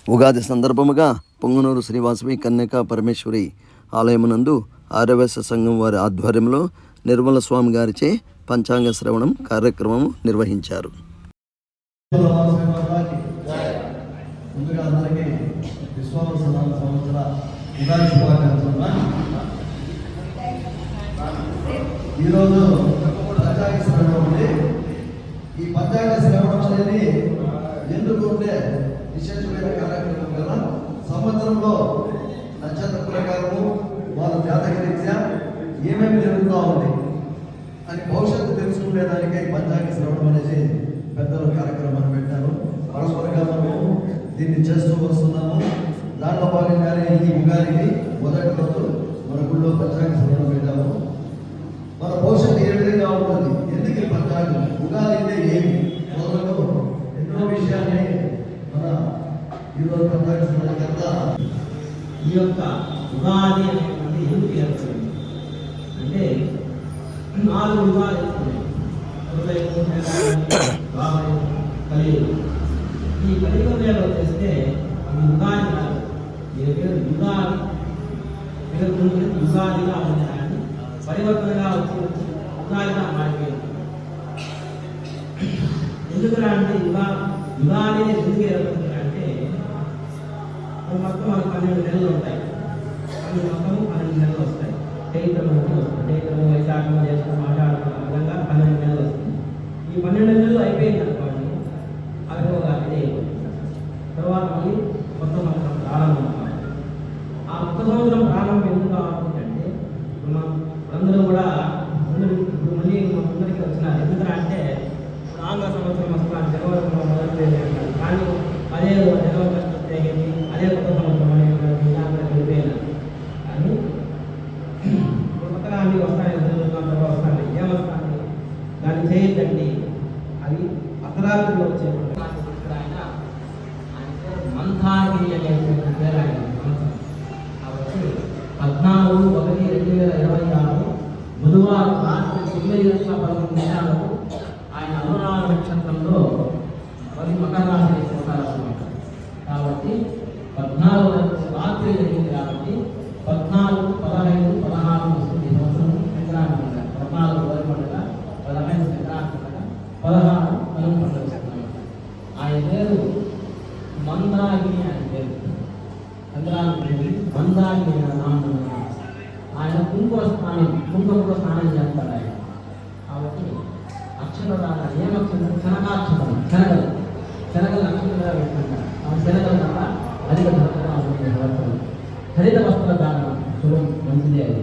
ఉగాది సందర్భముగా పొంగనూరు శ్రీ వాసవి కన్యకా పరమేశ్వరి ఆలయమునందు ఆర్యవైశ్య సంఘం వారి ఆధ్వర్యంలో నిర్మల స్వామి గారిచే పంచాంగ శ్రవణం కార్యక్రమం నిర్వహించారు. ఈరోజు పంచాంగ శ్రవణం ఉంది. ఈ పంచాంగ శ్రవణం అనేది ఎందుకు ఉంటే విశేషమైన కార్యక్రమం కదా. సంవత్సరంలో నక్షత్ర ప్రకారము వాళ్ళ జాతక రీత్యా ఏమేమి జరుగుతూ ఉంది అని భవిష్యత్తు తెలుసుకునేదానికే పంచాంగ శ్రవణం అనేసి పెద్దలు కార్యక్రమాన్ని పెట్టారు. పరస్పరంగా మనము దీన్ని చేస్తూ వస్తున్నాము. దాంట్లో భాగంగానే ఈ ఉగాదికి మొదటి రోజు మన గుళ్ళో పంచాంగ శ్రవణం పెట్టాము. మన భవిష్యత్తు ఏ విధంగా ఉంటుంది, ఎందుకు ఈ పంచాంగం, ఉగాది అంటే ఏమి మొదలు ఎన్నో విషయాన్ని మన ఈరోజు పంచాంగ శ్రవణం కింద ఈ యొక్క ఉగాది అనేటువంటి ఎందుకు ఏర్పడింది అంటే 4 యుగాలు ఏర్పడినాయి. కలియుగం. ఈ కలియుగంలో చేస్తే ఇది ఉగాది కాదు, యుగాది యుగాదిగా ఉండడానికి పరివర్తనగా వచ్చి ఉగాదిగా మారిపోయింది. ఎందుకురా అంటే యుగాది ఎందుకు ఏర్పడుతుంది అంటే మొత్తం మనకు 12 నెలలు ఉంటాయి. అవి మొత్తం 12 నెలలు వస్తాయి. చైత్రము వస్తుంది, చైత్రము, వైశాఖము, జ్యేష్ఠము, ఆషాఢము, ఆ విధంగా 12 నెలలు వస్తుంది. ఈ 12 నెలలు అయిపోయింది అనుకోండి, అవి ఒక ఇదే తర్వాత మళ్ళీ కొత్త సంవత్సరం ప్రారంభం కావాలి. ఆ కొత్త సంవత్సరం ప్రారంభం ఎందుకు కావాలంటే అందరూ కూడా ఇప్పుడు మళ్ళీ ముందరికి వచ్చినారు. ఎందుకంటే ఆంగ్ల సంవత్సరం వస్తున్నారు, జనవరి మొదలు అంటారు. కానీ అదే జనవరి ప్రత్యేకించి అదే కొత్త సంవత్సరం అనేది వెళ్ళిపోయినారు. కానీ కొత్తగా అన్ని వస్తాయి, వస్తాయి, ఏమొస్తాయి దాన్ని చేయొద్దండి. అవి అర్ధరాత్రిలో వచ్చేటువంటి ఆయన మంథాగిరి అనేటువంటి పేరు ఆయన కాబట్టి 14/1/2026 బుధవారం రాత్రి 9:11 ఆయన అనురాగ నక్షత్రంలో మకర రాశి పోతారన్నమాట. కాబట్టి 14 రాత్రి జరిగింది కాబట్టి 14, 15, 16 వస్తుంది. ఈ సంవత్సరం సంక్రాంతి పండుగ 14 వరి పండుగ, 15 సంక్రాంతి పండుగ, 16 కనుమ పండుగ వస్తున్నాయి. ఆయన పేరు మందాగిని. ఆయన పేరు సంక్రాంతి మందాగిని నామం. ఆయన కుంకుమతో స్నానం చేస్తాడు ఆయన. కాబట్టి అక్షరాలు ఏమక్షరం, శనగాక్షరం, శనగలు అక్షరంగా పెట్టుకుంటారు. శనగల వల్ల అధిక ధరగా ఉంటుంది. హరిత వస్త్ర దానం మంచిదే అది.